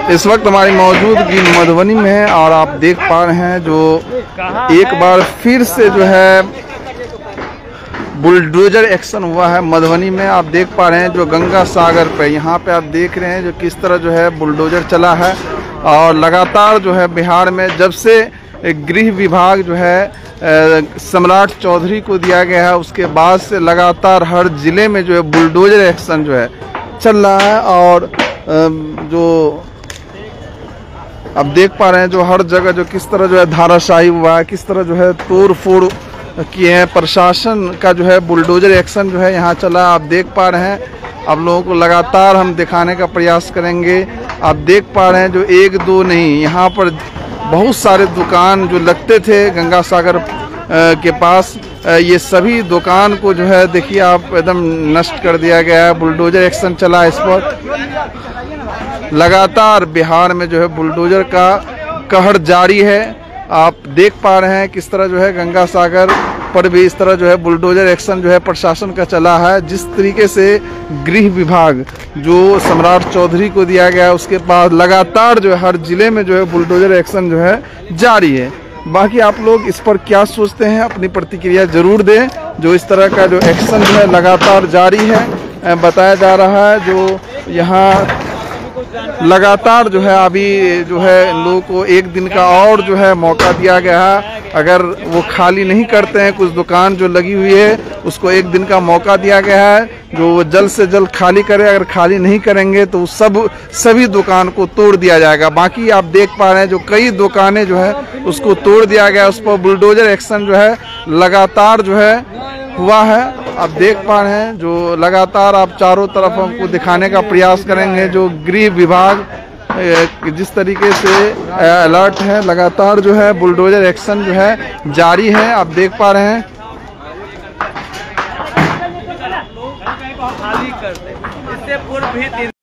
इस वक्त हमारी मौजूदगी मधुबनी में है और आप देख पा रहे हैं जो एक बार फिर से जो है बुलडोजर एक्शन हुआ है मधुबनी में। आप देख पा रहे हैं जो गंगा सागर पे, यहाँ पे आप देख रहे हैं जो किस तरह जो है बुलडोजर चला है। और लगातार जो है बिहार में जब से गृह विभाग जो है सम्राट चौधरी को दिया गया है, उसके बाद से लगातार हर जिले में जो है बुलडोजर एक्शन जो है चल रहा है। और जो आप देख पा रहे हैं जो हर जगह जो किस तरह जो है धाराशाही हुआ है, किस तरह जो है तोड़ फोड़ किए हैं। प्रशासन का जो है बुलडोजर एक्शन जो है यहाँ चला, आप देख पा रहे हैं। आप लोगों को लगातार हम दिखाने का प्रयास करेंगे। आप देख पा रहे हैं जो एक दो नहीं, यहाँ पर बहुत सारे दुकान जो लगते थे गंगा सागर के पास, ये सभी दुकान को जो है देखिए आप एकदम नष्ट कर दिया गया है। बुलडोजर एक्शन चला इस पर। लगातार बिहार में जो है बुलडोजर का कहर जारी है। आप देख पा रहे हैं किस तरह जो है गंगा सागर पर भी इस तरह जो है बुलडोजर एक्शन जो है प्रशासन का चला है। जिस तरीके से गृह विभाग जो सम्राट चौधरी को दिया गया है, उसके बाद लगातार जो है हर जिले में जो है बुलडोजर एक्शन जो है जारी है। बाकी आप लोग इस पर क्या सोचते हैं, अपनी प्रतिक्रिया जरूर दें। जो इस तरह का जो एक्शन जो है लगातार जारी है, बताया जा रहा है जो यहाँ लगातार जो है अभी जो है लोगों को एक दिन का और जो है मौका दिया गया है। अगर वो खाली नहीं करते हैं, कुछ दुकान जो लगी हुई है उसको एक दिन का मौका दिया गया है जो वो जल्द से जल्द खाली करे। अगर खाली नहीं करेंगे तो सभी दुकान को तोड़ दिया जाएगा। बाकी आप देख पा रहे हैं जो कई दुकानें जो है उसको तोड़ दिया गया, उस पर बुलडोजर एक्शन जो है लगातार जो है हुआ है। आप देख पा रहे हैं जो लगातार आप चारों तरफ हमको दिखाने का प्रयास करेंगे जो गृह विभाग जिस तरीके से अलर्ट है। लगातार जो है बुलडोजर एक्शन जो है जारी है, आप देख पा रहे हैं। खाली कर दे, इससे पूर्व भी